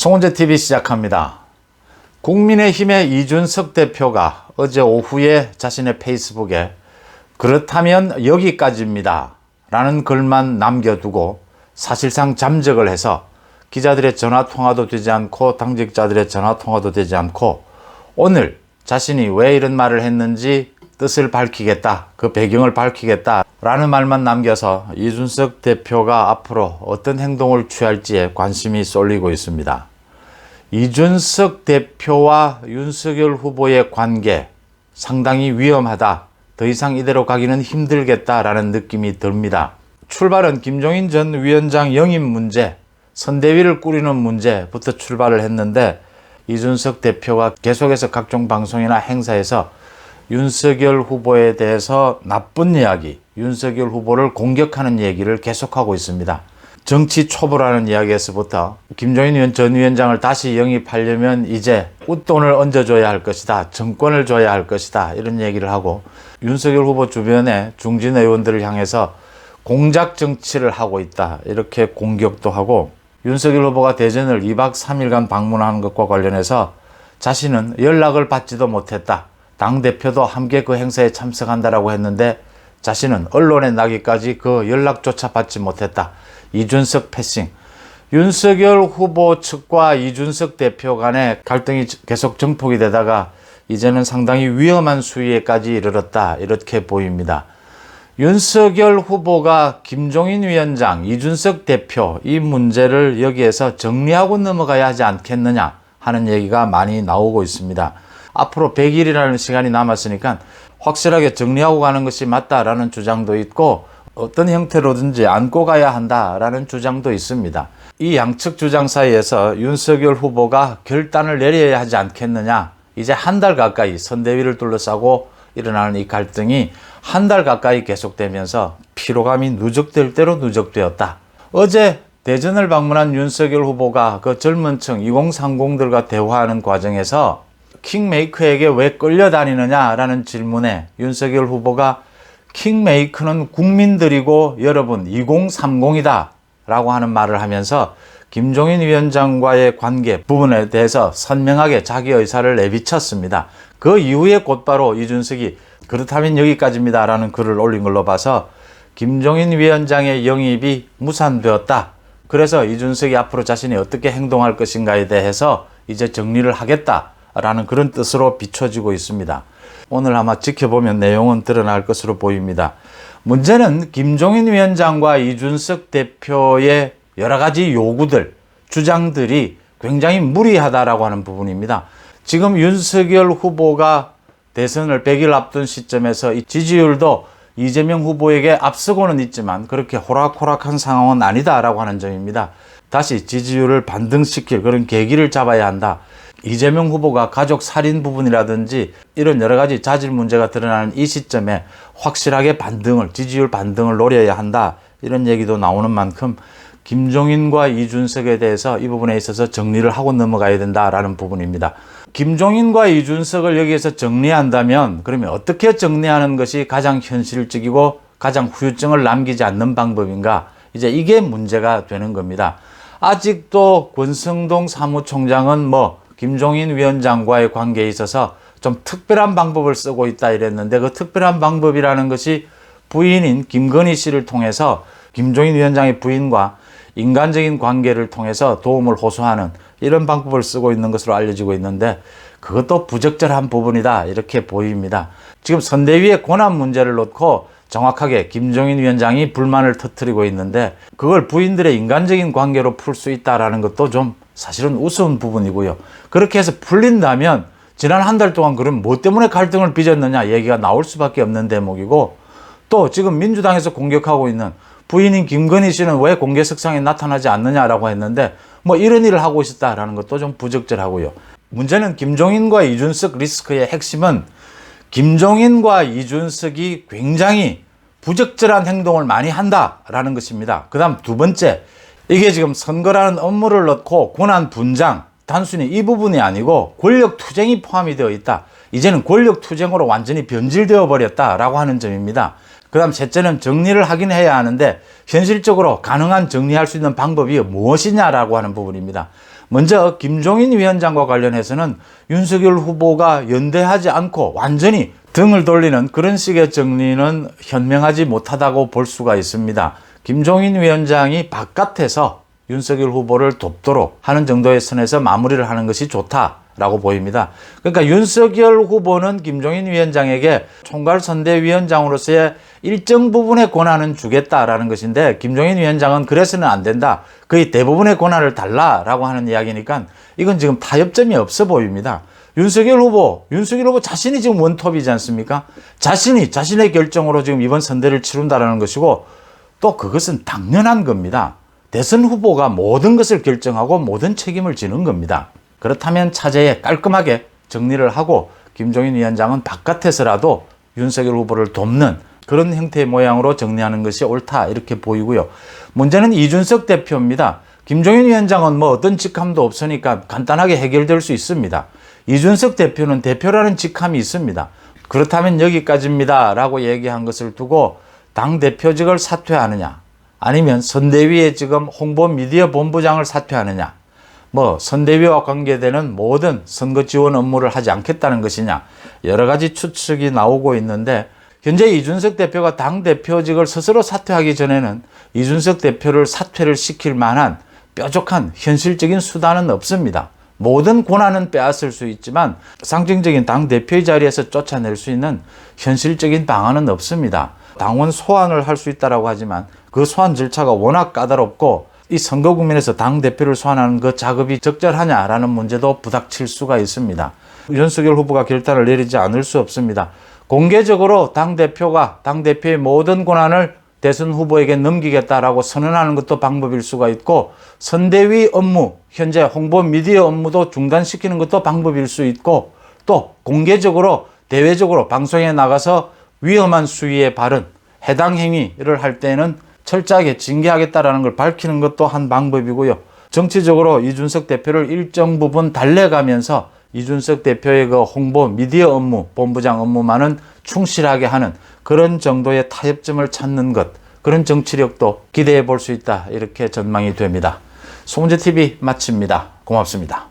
송은재TV 시작합니다. 국민의힘의 이준석 대표가 어제 오후에 자신의 페이스북에 그렇다면 여기까지입니다 라는 글만 남겨두고 사실상 잠적을 해서 기자들의 전화통화도 되지 않고 당직자들의 전화통화도 되지 않고 오늘 자신이 왜 이런 말을 했는지 뜻을 밝히겠다, 그 배경을 밝히겠다 라는 말만 남겨서 이준석 대표가 앞으로 어떤 행동을 취할지에 관심이 쏠리고 있습니다. 이준석 대표와 윤석열 후보의 관계 상당히 위험하다, 더 이상 이대로 가기는 힘들겠다라는 느낌이 듭니다. 출발은 김종인 전 위원장 영입 문제, 선대위를 꾸리는 문제부터 출발을 했는데 이준석 대표가 계속해서 각종 방송이나 행사에서 윤석열 후보에 대해서 나쁜 이야기, 윤석열 후보를 공격하는 얘기를 계속하고 있습니다. 정치 초보라는 이야기에서부터 김종인 전 위원장을 다시 영입하려면 이제 웃돈을 얹어줘야 할 것이다, 정권을 줘야 할 것이다 이런 얘기를 하고 윤석열 후보 주변의 중진 의원들을 향해서 공작 정치를 하고 있다 이렇게 공격도 하고 윤석열 후보가 대전을 2박 3일간 방문하는 것과 관련해서 자신은 연락을 받지도 못했다. 당대표도 함께 그 행사에 참석한다라고 했는데 자신은 언론에 나기까지 그 연락조차 받지 못했다. 이준석 패싱. 윤석열 후보 측과 이준석 대표 간의 갈등이 계속 정폭이 되다가 이제는 상당히 위험한 수위에까지 이르렀다. 이렇게 보입니다. 윤석열 후보가 김종인 위원장, 이준석 대표 이 문제를 여기에서 정리하고 넘어가야 하지 않겠느냐 하는 얘기가 많이 나오고 있습니다. 앞으로 100일이라는 시간이 남았으니까 확실하게 정리하고 가는 것이 맞다라는 주장도 있고 어떤 형태로든지 안고 가야 한다라는 주장도 있습니다. 이 양측 주장 사이에서 윤석열 후보가 결단을 내려야 하지 않겠느냐. 이제 한 달 가까이 선대위를 둘러싸고 일어나는 이 갈등이 한 달 가까이 계속되면서 피로감이 누적될 대로 누적되었다. 어제 대전을 방문한 윤석열 후보가 그 젊은 층 2030들과 대화하는 과정에서 킹메이커에게 왜 끌려다니느냐라는 질문에 윤석열 후보가 킹메이커는 국민들이고 여러분 2030이다 라고 하는 말을 하면서 김종인 위원장과의 관계 부분에 대해서 선명하게 자기 의사를 내비쳤습니다. 그 이후에 곧바로 이준석이 그렇다면 여기까지입니다 라는 글을 올린 걸로 봐서 김종인 위원장의 영입이 무산되었다. 그래서 이준석이 앞으로 자신이 어떻게 행동할 것인가에 대해서 이제 정리를 하겠다 라는 그런 뜻으로 비춰지고 있습니다. 오늘 아마 지켜보면 내용은 드러날 것으로 보입니다. 문제는 김종인 위원장과 이준석 대표의 여러 가지 요구들, 주장들이 굉장히 무리하다라고 하는 부분입니다. 지금 윤석열 후보가 대선을 100일 앞둔 시점에서 이 지지율도 이재명 후보에게 앞서고는 있지만 그렇게 호락호락한 상황은 아니다라고 하는 점입니다. 다시 지지율을 반등시킬 그런 계기를 잡아야 한다. 이재명 후보가 가족 살인 부분이라든지 이런 여러 가지 자질 문제가 드러나는 이 시점에 확실하게 지지율 반등을 노려야 한다. 이런 얘기도 나오는 만큼 김종인과 이준석에 대해서 이 부분에 있어서 정리를 하고 넘어가야 된다라는 부분입니다. 김종인과 이준석을 여기에서 정리한다면 그러면 어떻게 정리하는 것이 가장 현실적이고 가장 후유증을 남기지 않는 방법인가? 이제 이게 문제가 되는 겁니다. 아직도 권성동 사무총장은 김종인 위원장과의 관계에 있어서 좀 특별한 방법을 쓰고 있다 이랬는데 그 특별한 방법이라는 것이 부인인 김건희 씨를 통해서 김종인 위원장의 부인과 인간적인 관계를 통해서 도움을 호소하는 이런 방법을 쓰고 있는 것으로 알려지고 있는데 그것도 부적절한 부분이다 이렇게 보입니다. 지금 선대위의 권한 문제를 놓고 정확하게 김종인 위원장이 불만을 터뜨리고 있는데 그걸 부인들의 인간적인 관계로 풀 수 있다라는 것도 좀 사실은 우스운 부분이고요. 그렇게 해서 풀린다면 지난 한 달 동안 그럼 뭐 때문에 갈등을 빚었느냐 얘기가 나올 수밖에 없는 대목이고 또 지금 민주당에서 공격하고 있는 부인인 김건희 씨는 왜 공개석상에 나타나지 않느냐라고 했는데 이런 일을 하고 있었다라는 것도 좀 부적절하고요. 문제는 김종인과 이준석 리스크의 핵심은 김종인과 이준석이 굉장히 부적절한 행동을 많이 한다라는 것입니다. 그 다음 두 번째, 이게 지금 선거라는 업무를 넣고 권한 분장, 단순히 이 부분이 아니고 권력 투쟁이 포함이 되어 있다. 이제는 권력 투쟁으로 완전히 변질되어 버렸다라고 하는 점입니다. 그 다음 셋째는 정리를 하긴 해야 하는데 현실적으로 가능한 정리할 수 있는 방법이 무엇이냐라고 하는 부분입니다. 먼저 김종인 위원장과 관련해서는 윤석열 후보가 연대하지 않고 완전히 등을 돌리는 그런 식의 정리는 현명하지 못하다고 볼 수가 있습니다. 김종인 위원장이 바깥에서 윤석열 후보를 돕도록 하는 정도의 선에서 마무리를 하는 것이 좋다라고 보입니다. 그러니까 윤석열 후보는 김종인 위원장에게 총괄선대위원장으로서의 일정 부분의 권한은 주겠다라는 것인데, 김종인 위원장은 그래서는 안 된다, 거의 대부분의 권한을 달라라고 하는 이야기니까 이건 지금 타협점이 없어 보입니다. 윤석열 후보 자신이 지금 원톱이지 않습니까? 자신의 결정으로 지금 이번 선대를 치른다라는 것이고, 또 그것은 당연한 겁니다. 대선 후보가 모든 것을 결정하고 모든 책임을 지는 겁니다. 그렇다면 차제에 깔끔하게 정리를 하고 김종인 위원장은 바깥에서라도 윤석열 후보를 돕는 그런 형태의 모양으로 정리하는 것이 옳다, 이렇게 보이고요. 문제는 이준석 대표입니다. 김종인 위원장은 뭐 어떤 직함도 없으니까 간단하게 해결될 수 있습니다. 이준석 대표는 대표라는 직함이 있습니다. 그렇다면 여기까지입니다 라고 얘기한 것을 두고 당대표직을 사퇴하느냐, 아니면 선대위에 지금 홍보 미디어 본부장을 사퇴하느냐, 뭐 선대위와 관계되는 모든 선거 지원 업무를 하지 않겠다는 것이냐, 여러 가지 추측이 나오고 있는데, 현재 이준석 대표가 당대표직을 스스로 사퇴하기 전에는 이준석 대표를 사퇴를 시킬 만한 뾰족한 현실적인 수단은 없습니다. 모든 권한은 빼앗을 수 있지만 상징적인 당대표의 자리에서 쫓아낼 수 있는 현실적인 방안은 없습니다. 당원 소환을 할 수 있다고 하지만 그 소환 절차가 워낙 까다롭고, 이 선거 국면에서 당대표를 소환하는 그 작업이 적절하냐라는 문제도 부닥칠 수가 있습니다. 윤석열 후보가 결단을 내리지 않을 수 없습니다. 공개적으로 당대표의 모든 권한을 대선 후보에게 넘기겠다라고 선언하는 것도 방법일 수가 있고, 선대위 업무, 현재 홍보 미디어 업무도 중단시키는 것도 방법일 수 있고, 또 공개적으로 대외적으로 방송에 나가서 위험한 수위의 발언, 해당 행위를 할 때는 철저하게 징계하겠다라는 걸 밝히는 것도 한 방법이고요. 정치적으로 이준석 대표를 일정 부분 달래가면서 이준석 대표의 그 홍보 미디어 업무, 본부장 업무만은 충실하게 하는 그런 정도의 타협점을 찾는 것, 그런 정치력도 기대해 볼 수 있다, 이렇게 전망이 됩니다. 송은재TV 마칩니다. 고맙습니다.